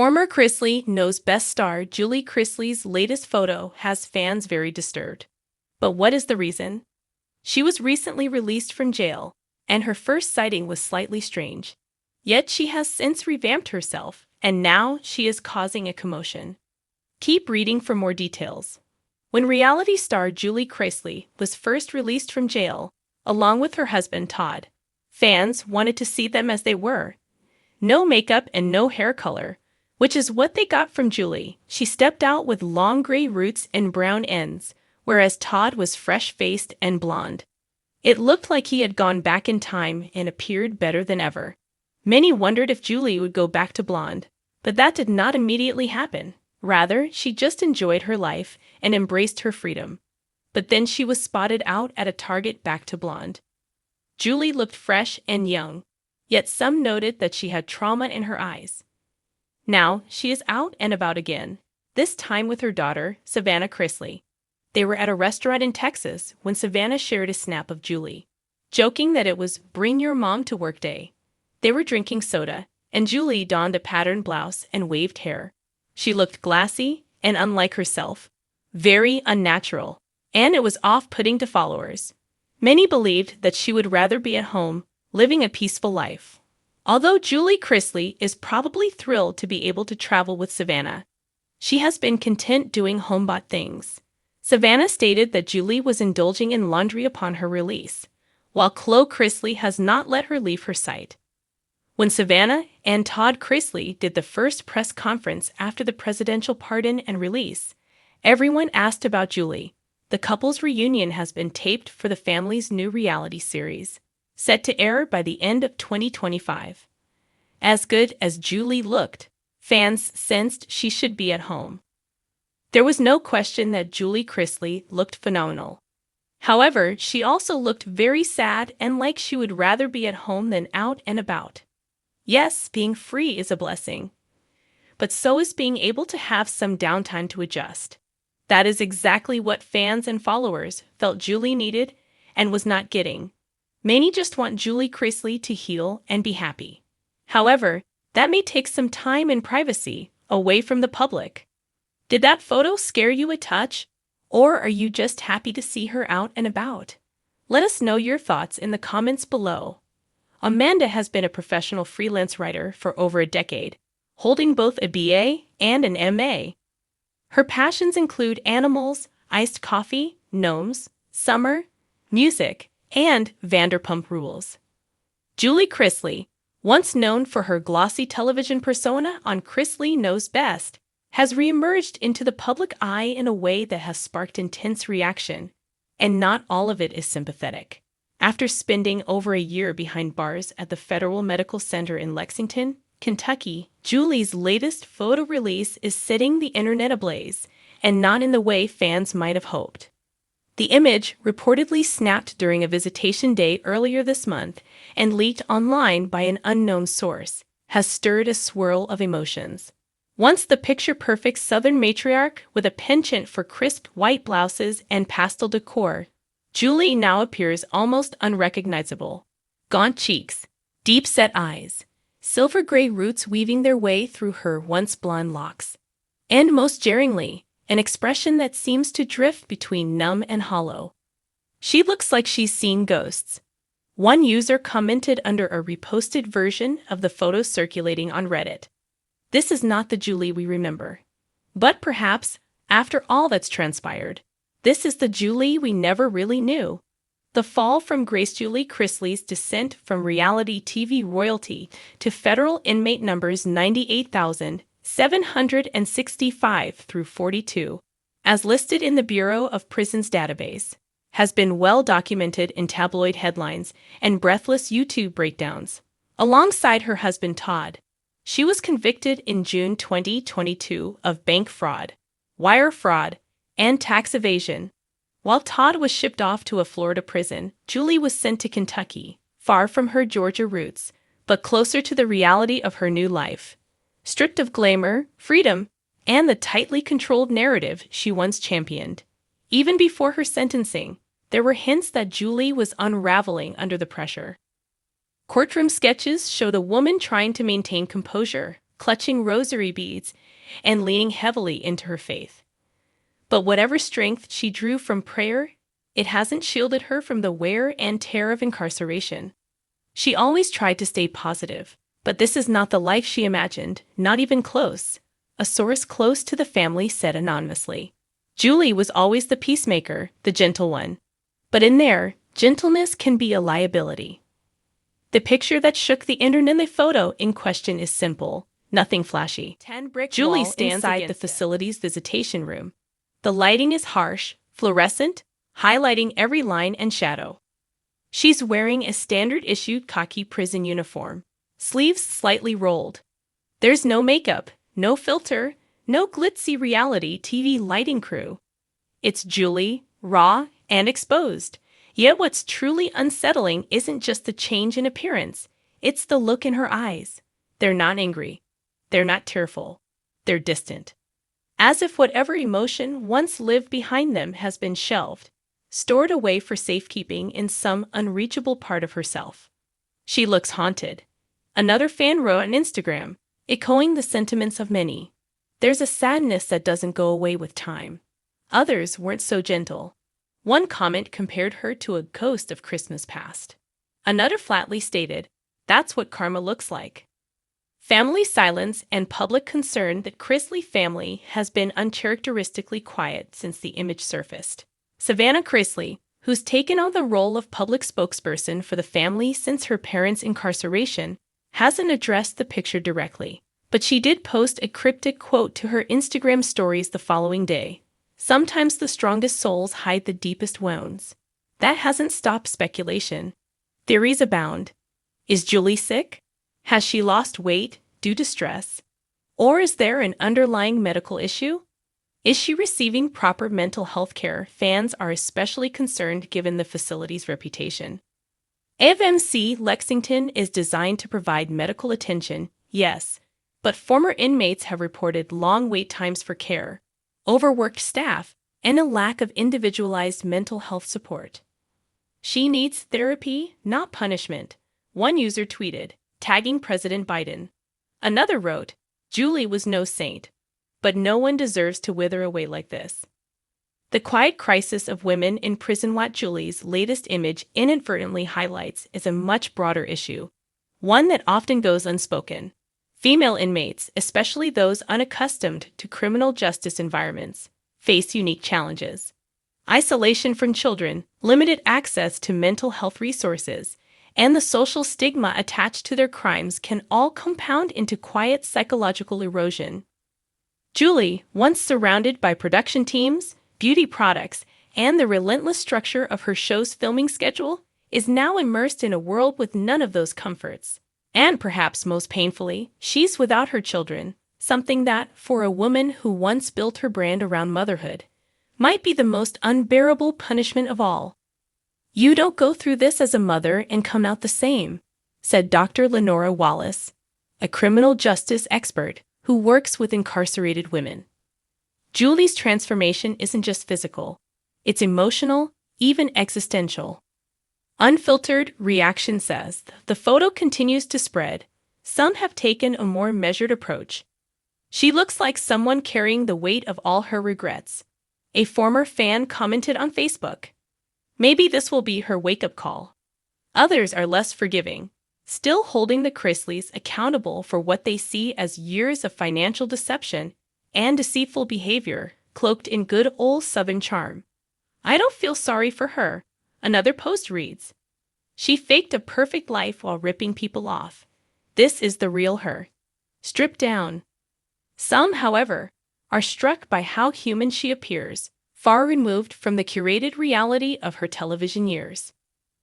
Former Chrisley Knows best star Julie Chrisley's latest photo has fans very disturbed. But what is the reason? She was recently released from jail, and her first sighting was slightly strange. Yet she has since revamped herself, and now she is causing a commotion. Keep reading for more details. When reality star Julie Chrisley was first released from jail, along with her husband Todd, fans wanted to see them as they were. No makeup and no hair color, which is what they got from Julie. She stepped out with long gray roots and brown ends, whereas Todd was fresh-faced and blonde. It looked like he had gone back in time and appeared better than ever. Many wondered if Julie would go back to blonde, but that did not immediately happen. Rather, she just enjoyed her life and embraced her freedom. But then she was spotted out at a Target back to blonde. Julie looked fresh and young, yet some noted that she had trauma in her eyes. Now, she is out and about again, this time with her daughter, Savannah Chrisley. They were at a restaurant in Texas when Savannah shared a snap of Julie, joking that it was "Bring Your Mom to Work Day." They were drinking soda, and Julie donned a patterned blouse and waved hair. She looked glassy and unlike herself, very unnatural, and it was off-putting to followers. Many believed that she would rather be at home, living a peaceful life. Although Julie Chrisley is probably thrilled to be able to travel with Savannah, she has been content doing home-bought things. Savannah stated that Julie was indulging in laundry upon her release, while Khloe Chrisley has not let her leave her sight. When Savannah and Todd Chrisley did the first press conference after the presidential pardon and release, everyone asked about Julie. The couple's reunion has been taped for the family's new reality series, set to air by the end of 2025. As good as Julie looked, fans sensed she should be at home. There was no question that Julie Chrisley looked phenomenal. However, she also looked very sad and like she would rather be at home than out and about. Yes, being free is a blessing, but so is being able to have some downtime to adjust. That is exactly what fans and followers felt Julie needed and was not getting. Many just want Julie Chrisley to heal and be happy. However, that may take some time and privacy away from the public. Did that photo scare you a touch, or are you just happy to see her out and about? Let us know your thoughts in the comments below. Amanda has been a professional freelance writer for over a decade, holding both a BA and an MA. Her passions include animals, iced coffee, gnomes, summer, music, and Vanderpump Rules. Julie Chrisley, once known for her glossy television persona on Chrisley Knows Best, has reemerged into the public eye in a way that has sparked intense reaction, and not all of it is sympathetic. After spending over a year behind bars at the Federal Medical Center in Lexington, Kentucky, Julie's latest photo release is setting the internet ablaze, and not in the way fans might have hoped. The image, reportedly snapped during a visitation day earlier this month and leaked online by an unknown source, has stirred a swirl of emotions. Once the picture-perfect Southern matriarch with a penchant for crisp white blouses and pastel decor, Julie now appears almost unrecognizable. Gaunt cheeks, deep-set eyes, silver-gray roots weaving their way through her once blonde locks, and most jarringly, an expression that seems to drift between numb and hollow. She looks like she's seen ghosts. One user commented under a reposted version of the photo circulating on Reddit. This is not the Julie we remember. But perhaps, after all that's transpired, this is the Julie we never really knew. The fall from grace. Julie Chrisley's descent from reality TV royalty to federal inmate numbers 98,765 through 42, as listed in the Bureau of Prisons database, has been well documented in tabloid headlines and breathless YouTube breakdowns. Alongside her husband Todd, she was convicted in June 2022 of bank fraud, wire fraud, and tax evasion. While Todd was shipped off to a Florida prison, Julie was sent to Kentucky, far from her Georgia roots, but closer to the reality of her new life. Stripped of glamour, freedom, and the tightly controlled narrative she once championed. Even before her sentencing, there were hints that Julie was unraveling under the pressure. Courtroom sketches show the woman trying to maintain composure, clutching rosary beads and leaning heavily into her faith. But whatever strength she drew from prayer, it hasn't shielded her from the wear and tear of incarceration. She always tried to stay positive, but this is not the life she imagined, not even close, a source close to the family said anonymously. Julie was always the peacemaker, the gentle one. But in there, gentleness can be a liability. The picture that shook the internet, the photo in question is simple, nothing flashy. Julie stands inside the facility's visitation room. The lighting is harsh, fluorescent, highlighting every line and shadow. She's wearing a standard-issue khaki prison uniform, sleeves slightly rolled. There's no makeup, no filter, no glitzy reality TV lighting crew. It's Julie, raw and exposed. Yet what's truly unsettling isn't just the change in appearance, it's the look in her eyes. They're not angry. They're not tearful. They're distant. As if whatever emotion once lived behind them has been shelved, stored away for safekeeping in some unreachable part of herself. She looks haunted. Another fan wrote on Instagram, echoing the sentiments of many. There's a sadness that doesn't go away with time. Others weren't so gentle. One comment compared her to a ghost of Christmas past. Another flatly stated, that's what karma looks like. Family silence and public concern that Chrisley family has been uncharacteristically quiet since the image surfaced. Savannah Chrisley, who's taken on the role of public spokesperson for the family since her parents' incarceration, hasn't addressed the picture directly, but she did post a cryptic quote to her Instagram stories the following day. Sometimes the strongest souls hide the deepest wounds. That hasn't stopped speculation. Theories abound. Is Julie sick? Has she lost weight due to stress? Or is there an underlying medical issue? Is she receiving proper mental health care? Fans are especially concerned given the facility's reputation. FMC Lexington is designed to provide medical attention, yes, but former inmates have reported long wait times for care, overworked staff, and a lack of individualized mental health support. She needs therapy, not punishment, one user tweeted, tagging President Biden. Another wrote, Julie was no saint, but no one deserves to wither away like this. The quiet crisis of women in prison, what Julie's latest image inadvertently highlights, is a much broader issue, one that often goes unspoken. Female inmates, especially those unaccustomed to criminal justice environments, face unique challenges. Isolation from children, limited access to mental health resources, and the social stigma attached to their crimes can all compound into quiet psychological erosion. Julie, once surrounded by production teams, beauty products, and the relentless structure of her show's filming schedule, is now immersed in a world with none of those comforts. And perhaps most painfully, she's without her children, something that, for a woman who once built her brand around motherhood, might be the most unbearable punishment of all. You don't go through this as a mother and come out the same, said Dr. Lenora Wallace, a criminal justice expert who works with incarcerated women. Julie's transformation isn't just physical, it's emotional, even existential. Unfiltered Reaction says, the photo continues to spread. Some have taken a more measured approach. She looks like someone carrying the weight of all her regrets. A former fan commented on Facebook. Maybe this will be her wake-up call. Others are less forgiving, still holding the Chrisleys accountable for what they see as years of financial deception and deceitful behavior cloaked in good old Southern charm. I don't feel sorry for her, another post reads. She faked a perfect life while ripping people off. This is the real her. Stripped down. Some, however, are struck by how human she appears, far removed from the curated reality of her television years.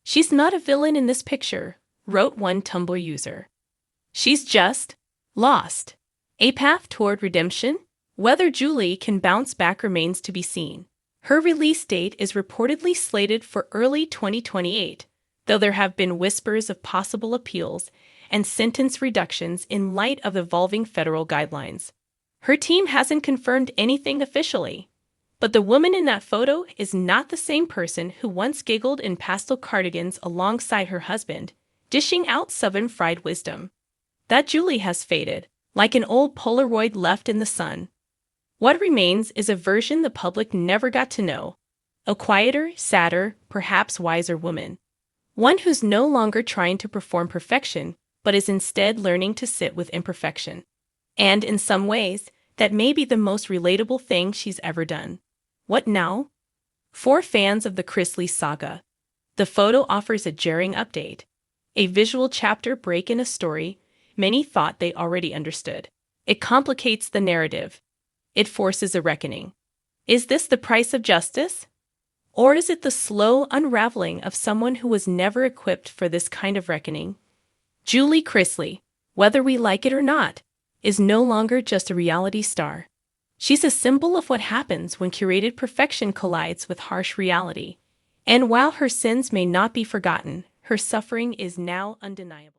She's not a villain in this picture, wrote one Tumblr user. She's just lost. A path toward redemption? Whether Julie can bounce back remains to be seen. Her release date is reportedly slated for early 2028, though there have been whispers of possible appeals and sentence reductions in light of evolving federal guidelines. Her team hasn't confirmed anything officially, but the woman in that photo is not the same person who once giggled in pastel cardigans alongside her husband, dishing out Southern fried wisdom. That Julie has faded, Like an old Polaroid left in the sun. What remains is a version the public never got to know. A quieter, sadder, perhaps wiser woman. One who's no longer trying to perform perfection, but is instead learning to sit with imperfection. And in some ways, that may be the most relatable thing she's ever done. What now? For fans of the Chrisley saga, the photo offers a jarring update. A visual chapter break in a story many thought they already understood. It complicates the narrative. It forces a reckoning. Is this the price of justice? Or is it the slow unraveling of someone who was never equipped for this kind of reckoning? Julie Chrisley, whether we like it or not, is no longer just a reality star. She's a symbol of what happens when curated perfection collides with harsh reality. And while her sins may not be forgotten, her suffering is now undeniable.